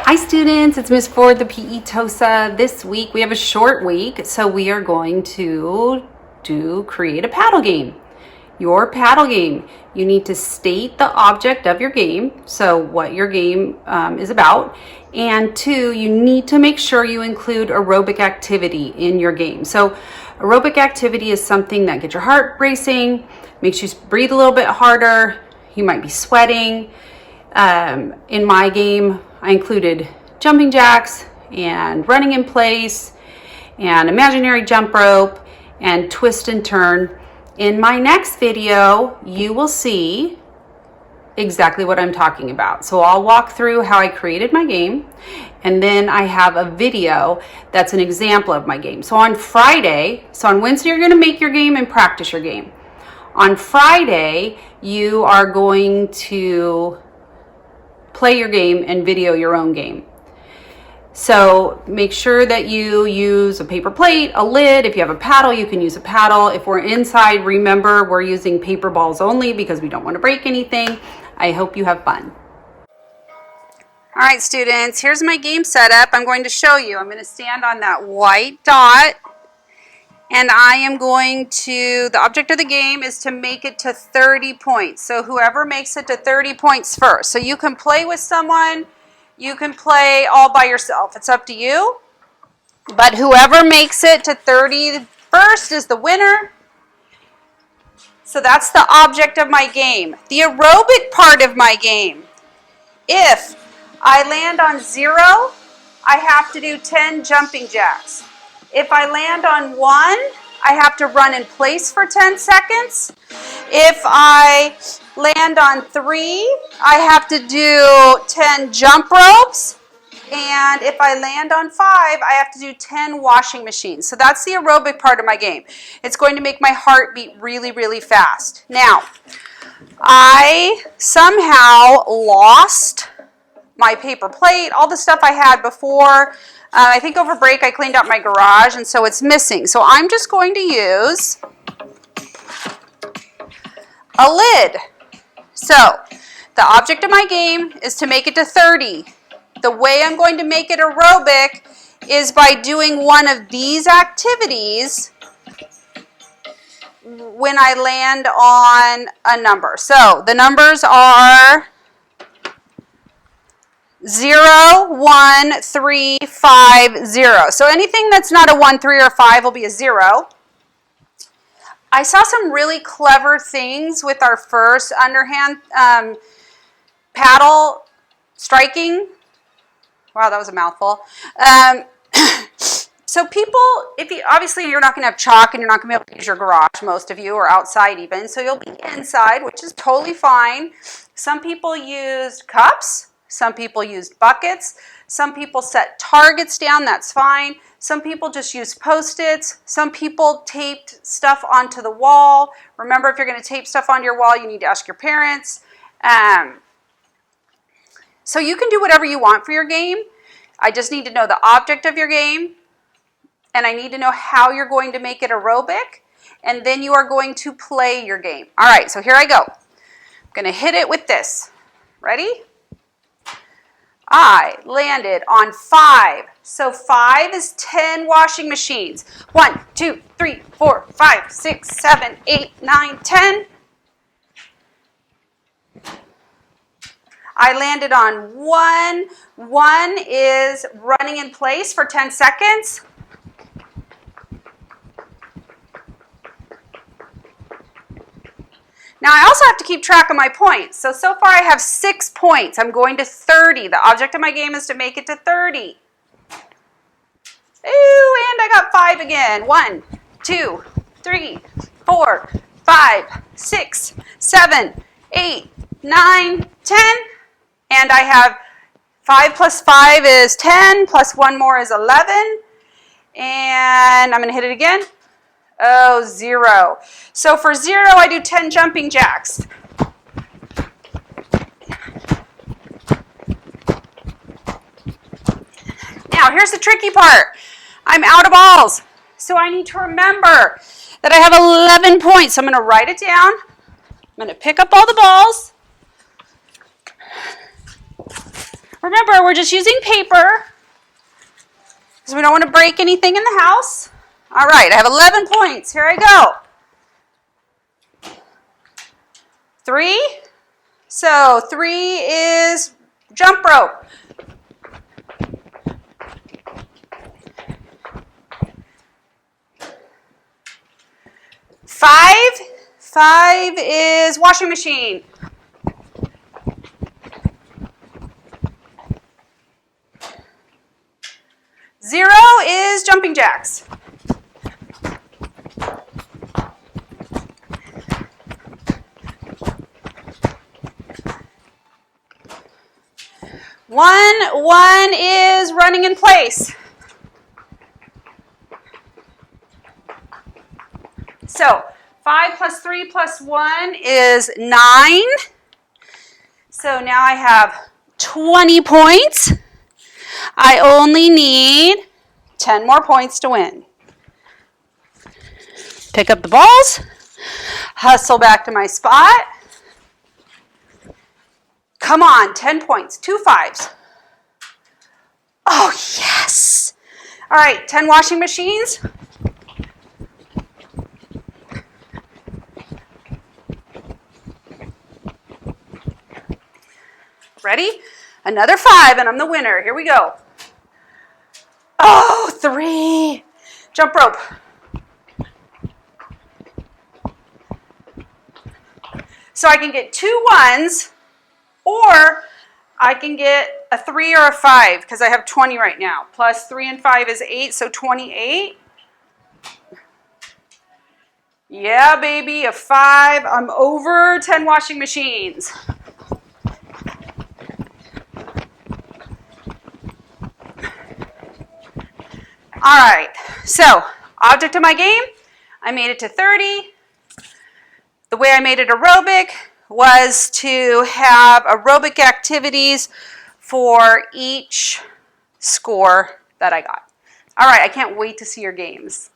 Hi students, it's Miss Ford, the PE TOSA. This week we have a short week, so we are going to create a paddle game. Your paddle game, you need to state the object of your game, so what your game is about, and two, you need to make sure you include aerobic activity in your game. So aerobic activity is something that gets your heart racing, makes you breathe a little bit harder, you might be sweating. In my game, I included jumping jacks and running in place and imaginary jump rope and twist and turn. In my next video, you will see exactly what I'm talking about. So I'll walk through how I created my game, and then I have a video that's an example of my game. So on Wednesday, you're gonna make your game and practice your game. On Friday, you are going to play your game and video your own game. So make sure that you use a paper plate, a lid. If you have a paddle, you can use a paddle. If we're inside, remember we're using paper balls only because we don't want to break anything. I hope you have fun. All right, students, here's my game setup. I'm going to show you. I'm going to stand on that white dot, and I am going to, the object of the game is to make it to 30 points. So whoever makes it to 30 points first. So you can play with someone, you can play all by yourself. It's up to you. But whoever makes it to 30 first is the winner. So that's the object of my game. The aerobic part of my game. If I land on 0, I have to do 10 jumping jacks. If I land on 1, I have to run in place for 10 seconds. If I land on 3, I have to do 10 jump ropes. And if I land on 5, I have to do 10 washing machines. So that's the aerobic part of my game. It's going to make my heart beat really, really fast. Now, I somehow lost my paper plate, all the stuff I had before. I think over break I cleaned out my garage, and so it's missing. So I'm just going to use a lid. So the object of my game is to make it to 30. The way I'm going to make it aerobic is by doing one of these activities when I land on a number. So the numbers are 0, 1, 3, 5, 0. So anything that's not a 1, 3, or 5 will be a 0. I saw some really clever things with our first underhand paddle striking. Wow, that was a mouthful. So people, obviously you're not going to have chalk and you're not going to be able to use your garage, most of you, or outside even. So you'll be inside, which is totally fine. Some people used cups. Some people used buckets. Some people set targets down, that's fine. Some people just used Post-its. Some people taped stuff onto the wall. Remember, if you're going to tape stuff onto your wall, you need to ask your parents. So you can do whatever you want for your game. I just need to know the object of your game, and I need to know how you're going to make it aerobic, and then you are going to play your game. All right, so here I go. I'm going to hit it with this. Ready? I landed on 5. So 5 is 10 washing machines. 1, 2, 3, 4, 5, 6, 7, 8, 9, 10. I landed on 1. 1 is running in place for 10 seconds. Now I also have to keep track of my points. So far I have 6 points. I'm going to 30. The object of my game is to make it to 30. Ooh, and I got 5 again. 1, 2, 3, 4, 5, 6, 7, 8, 9, 10. And I have 5 plus 5 is 10, plus 1 more is 11. And I'm going to hit it again. Oh, 0. So for 0, I do 10 jumping jacks. Now, here's the tricky part. I'm out of balls. So I need to remember that I have 11 points. So I'm going to write it down. I'm going to pick up all the balls. Remember, we're just using paper because we don't want to break anything in the house. All right, I have 11 points. Here I go. 3. So 3 is jump rope. 5 is washing machine. 0 is jumping jacks. 1 is running in place. So 5 plus 3 plus 1 is 9. So now I have 20 points. I only need 10 more points to win. Pick up the balls, hustle back to my spot. Come on, 10 points, 2 5s. Oh, yes. All right, 10 washing machines. Ready? Another 5 and I'm the winner. Here we go. Oh, 3. Jump rope. So I can get 2 1s or I can get a 3 or a 5 because I have 20 right now. Plus 3 and 5 is 8, so 28. Yeah, baby, a 5. I'm over 10 washing machines. All right, so object of my game, I made it to 30. The way I made it aerobic was to have aerobic activities for each score that I got. All right, I can't wait to see your games.